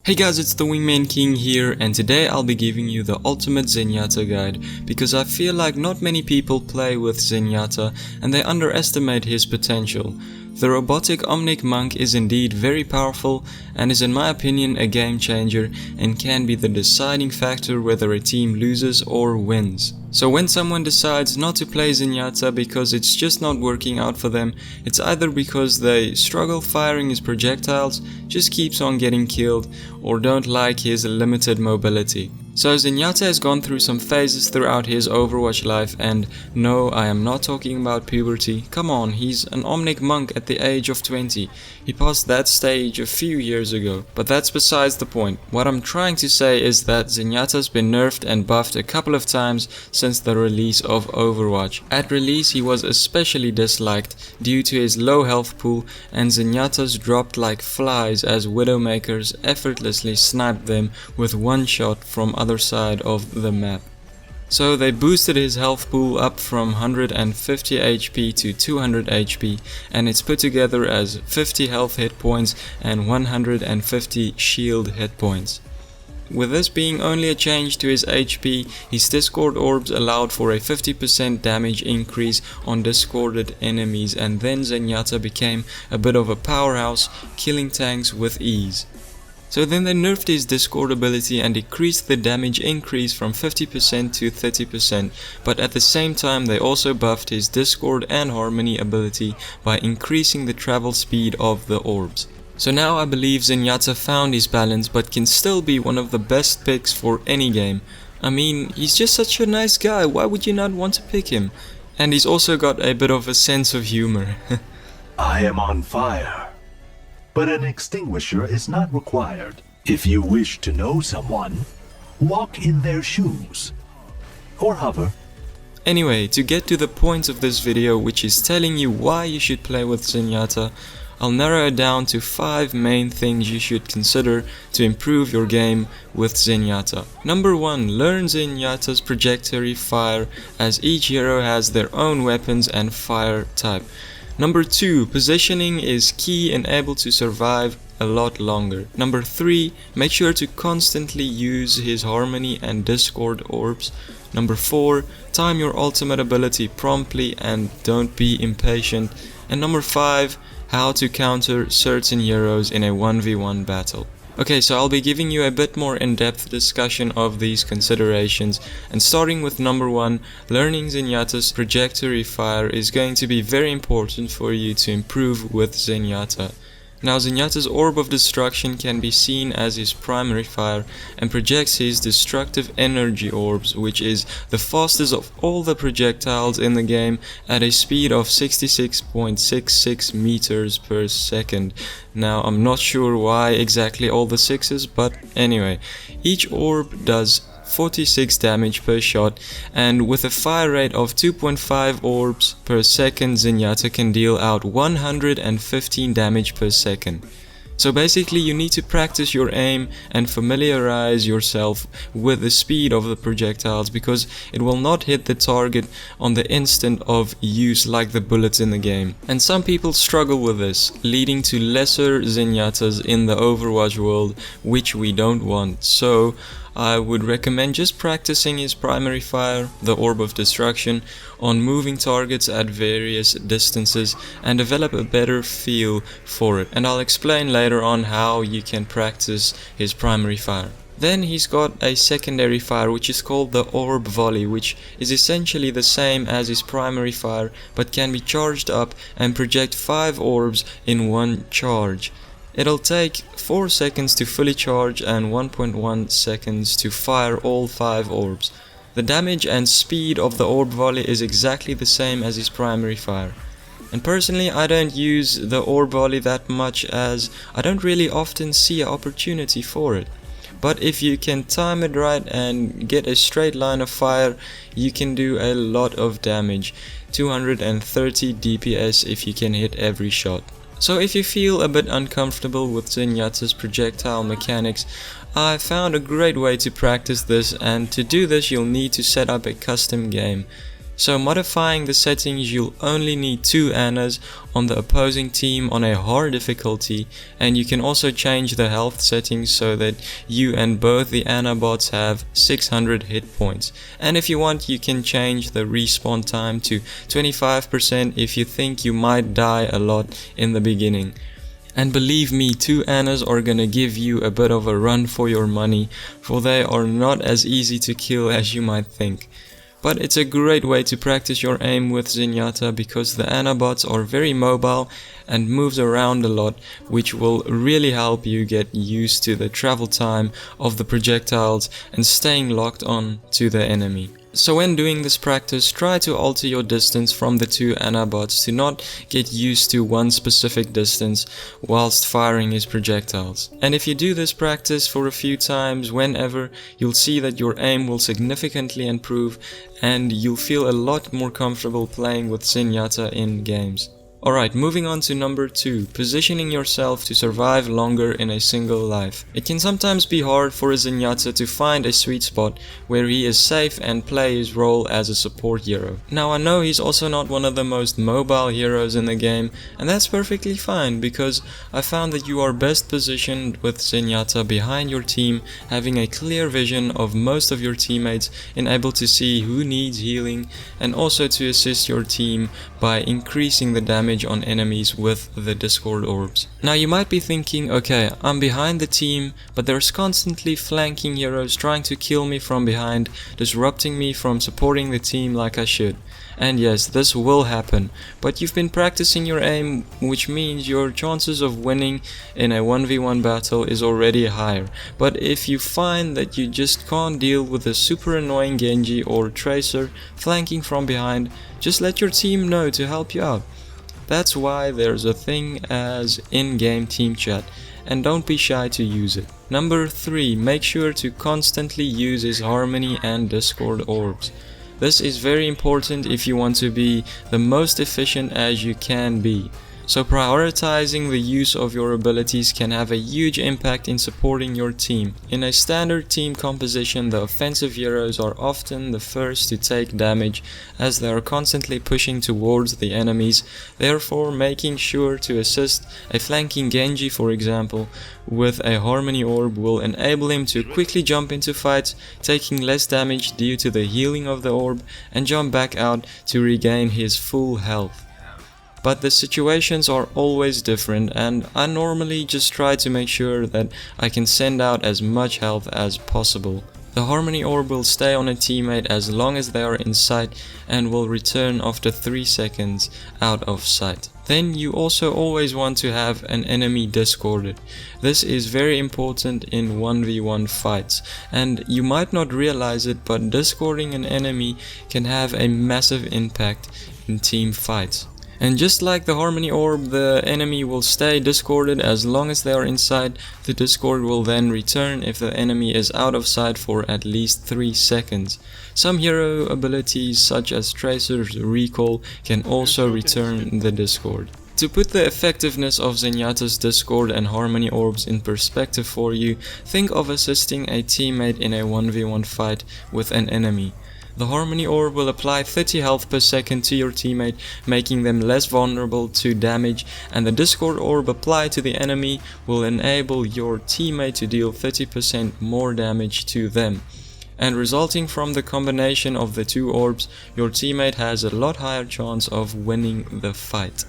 Hey guys, it's the Wingman King here, and today I'll be giving you the ultimate Zenyatta guide, because I feel like not many people play with Zenyatta and they underestimate his potential. The robotic Omnic Monk is indeed very powerful and is in my opinion a game changer and can be the deciding factor whether a team loses or wins. So when someone decides not to play Zenyatta because it's just not working out for them, it's either because they struggle firing his projectiles, just keeps on getting killed, or don't like his limited mobility. So Zenyatta has gone through some phases throughout his Overwatch life, and no, I am not talking about puberty. Come on, he's an Omnic Monk at the age of 20. He passed that stage a few years ago. But that's besides the point. What I'm trying to say is that Zenyatta's been nerfed and buffed a couple of times since the release of Overwatch. At release he was especially disliked due to his low health pool, and Zenyatta's dropped like flies as Widowmakers effortlessly sniped them with one shot from other side of the map. So they boosted his health pool up from 150 HP to 200 HP, and it's put together as 50 health hit points and 150 shield hit points. With this being only a change to his HP, his Discord orbs allowed for a 50% damage increase on discorded enemies, and then Zenyatta became a bit of a powerhouse, killing tanks with ease. So then they nerfed his Discord ability and decreased the damage increase from 50% to 30%, but at the same time they also buffed his Discord and Harmony ability by increasing the travel speed of the orbs. So now I believe Zenyatta found his balance, but can still be one of the best picks for any game. I mean, he's just such a nice guy, why would you not want to pick him? And he's also got a bit of a sense of humor. I am on fire, but an extinguisher is not required. If you wish to know someone, walk in their shoes, or hover. Anyway, to get to the point of this video, which is telling you why you should play with Zenyatta, I'll narrow it down to 5 main things you should consider to improve your game with Zenyatta. Number 1. Learn Zenyatta's trajectory fire, as each hero has their own weapons and fire type. Number 2. Positioning is key and able to survive a lot longer. Number 3. Make sure to constantly use his Harmony and Discord orbs. Number 4. Time your ultimate ability promptly and don't be impatient. And number 5. How to counter certain heroes in a 1v1 battle. Okay, so I'll be giving you a bit more in-depth discussion of these considerations, and starting with number 1, learning Zenyatta's trajectory fire is going to be very important for you to improve with Zenyatta. Now Zenyatta's Orb of Destruction can be seen as his primary fire and projects his destructive energy orbs, which is the fastest of all the projectiles in the game at a speed of 66.66 meters per second. Now I'm not sure why exactly all the sixes, but anyway, each orb does 46 damage per shot, and with a fire rate of 2.5 orbs per second, Zenyatta can deal out 115 damage per second. So basically you need to practice your aim and familiarize yourself with the speed of the projectiles, because it will not hit the target on the instant of use like the bullets in the game. And some people struggle with this, leading to lesser Zenyatas in the Overwatch world, which we don't want. So I would recommend just practicing his primary fire, the Orb of Destruction, on moving targets at various distances and develop a better feel for it. And I'll explain later on how you can practice his primary fire. Then he's got a secondary fire, which is called the Orb Volley, which is essentially the same as his primary fire, but can be charged up and project 5 orbs in one charge. It'll take 4 seconds to fully charge and 1.1 seconds to fire all 5 orbs. The damage and speed of the Orb Volley is exactly the same as his primary fire. And personally, I don't use the Orb Volley that much, as I don't really often see an opportunity for it. But if you can time it right and get a straight line of fire, you can do a lot of damage, 230 DPS if you can hit every shot. So if you feel a bit uncomfortable with Zenyatta's projectile mechanics, I found a great way to practice this, and to do this you'll need to set up a custom game. So modifying the settings, you'll only need 2 Annas on the opposing team on a hard difficulty, and you can also change the health settings so that you and both the Anna bots have 600 hit points. And if you want, you can change the respawn time to 25% if you think you might die a lot in the beginning. And believe me, 2 Annas are gonna give you a bit of a run for your money, for they are not as easy to kill as you might think. But it's a great way to practice your aim with Zenyatta because the Anna bots are very mobile and moves around a lot, which will really help you get used to the travel time of the projectiles and staying locked on to the enemy. So when doing this practice, try to alter your distance from the 2 Anna bots to not get used to one specific distance whilst firing his projectiles. And if you do this practice for a few times, whenever, you'll see that your aim will significantly improve and you'll feel a lot more comfortable playing with Zenyatta in games. Alright, moving on to number 2, positioning yourself to survive longer in a single life. It can sometimes be hard for a Zenyatta to find a sweet spot where he is safe and play his role as a support hero. Now I know he's also not one of the most mobile heroes in the game, and that's perfectly fine because I found that you are best positioned with Zenyatta behind your team, having a clear vision of most of your teammates and able to see who needs healing, and also to assist your team by increasing the damage on enemies with the Discord orbs. Now you might be thinking, okay, I'm behind the team, but there's constantly flanking heroes trying to kill me from behind, disrupting me from supporting the team like I should. And yes, this will happen, but you've been practicing your aim, which means your chances of winning in a 1v1 battle is already higher. But if you find that you just can't deal with a super annoying Genji or Tracer flanking from behind, just let your team know to help you out. That's why there's a thing as in-game team chat, and don't be shy to use it. Number 3, make sure to constantly use his Harmony and Discord orbs. This is very important if you want to be the most efficient as you can be. So prioritizing the use of your abilities can have a huge impact in supporting your team. In a standard team composition, the offensive heroes are often the first to take damage as they are constantly pushing towards the enemies, therefore making sure to assist a flanking Genji, for example, with a Harmony orb will enable him to quickly jump into fights, taking less damage due to the healing of the orb, and jump back out to regain his full health. But the situations are always different, and I normally just try to make sure that I can send out as much health as possible. The Harmony orb will stay on a teammate as long as they are in sight and will return after 3 seconds out of sight. Then you also always want to have an enemy discorded. This is very important in 1v1 fights, and you might not realize it, but discording an enemy can have a massive impact in team fights. And just like the Harmony orb, the enemy will stay discorded as long as they are inside. The discord will then return if the enemy is out of sight for at least 3 seconds. Some hero abilities such as Tracer's Recall can also return the discord. To put the effectiveness of Zenyatta's Discord and Harmony orbs in perspective for you, think of assisting a teammate in a 1v1 fight with an enemy. The Harmony orb will apply 30 health per second to your teammate, making them less vulnerable to damage, and the Discord orb applied to the enemy will enable your teammate to deal 30% more damage to them. And resulting from the combination of the 2 orbs, your teammate has a lot higher chance of winning the fight.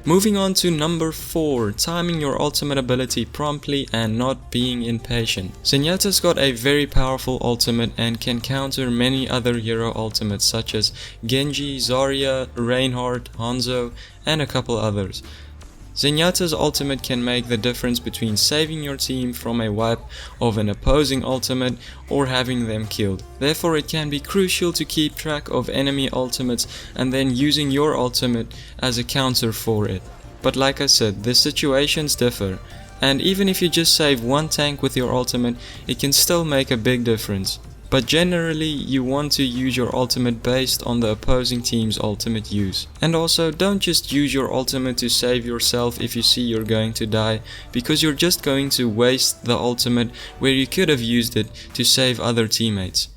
Moving on to number 4, timing your ultimate ability promptly and not being impatient. Zenyatta's got a very powerful ultimate and can counter many other hero ultimates such as Genji, Zarya, Reinhardt, Hanzo, and a couple others. Zenyatta's ultimate can make the difference between saving your team from a wipe of an opposing ultimate or having them killed. Therefore, it can be crucial to keep track of enemy ultimates and then using your ultimate as a counter for it. But like I said, the situations differ, and even if you just save one tank with your ultimate, it can still make a big difference. But generally, you want to use your ultimate based on the opposing team's ultimate use. And also, don't just use your ultimate to save yourself if you see you're going to die, because you're just going to waste the ultimate where you could have used it to save other teammates.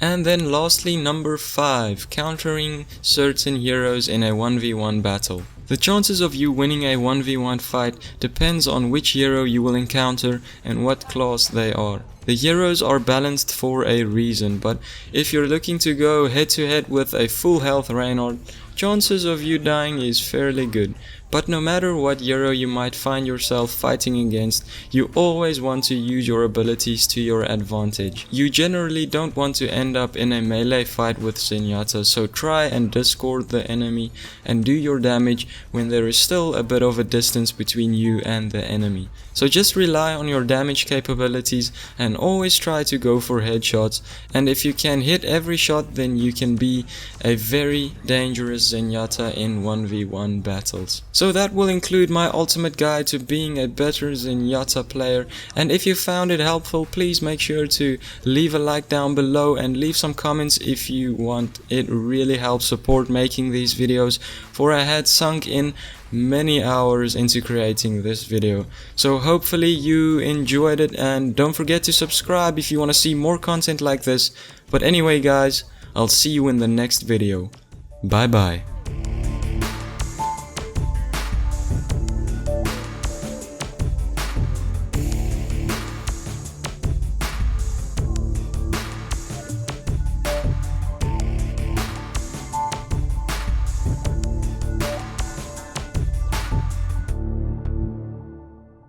And then lastly, number 5, countering certain heroes in a 1v1 battle. The chances of you winning a 1v1 fight depends on which hero you will encounter and what class they are. The heroes are balanced for a reason, but if you're looking to go head to head with a full health Reinhardt, chances of you dying is fairly good. But no matter what hero you might find yourself fighting against, you always want to use your abilities to your advantage. You generally don't want to end up in a melee fight with Zenyatta, so try and discord the enemy and do your damage when there is still a bit of a distance between you and the enemy. So just rely on your damage capabilities and always try to go for headshots, and if you can hit every shot, then you can be a very dangerous Zenyatta in 1v1 battles. So that will include my ultimate guide to being a better Zenyatta player, and if you found it helpful, please make sure to leave a like down below and leave some comments if you want. It really helps support making these videos, for I had sunk in many hours into creating this video. So hopefully you enjoyed it, and don't forget to subscribe if you want to see more content like this. But anyway guys, I'll see you in the next video. Bye bye.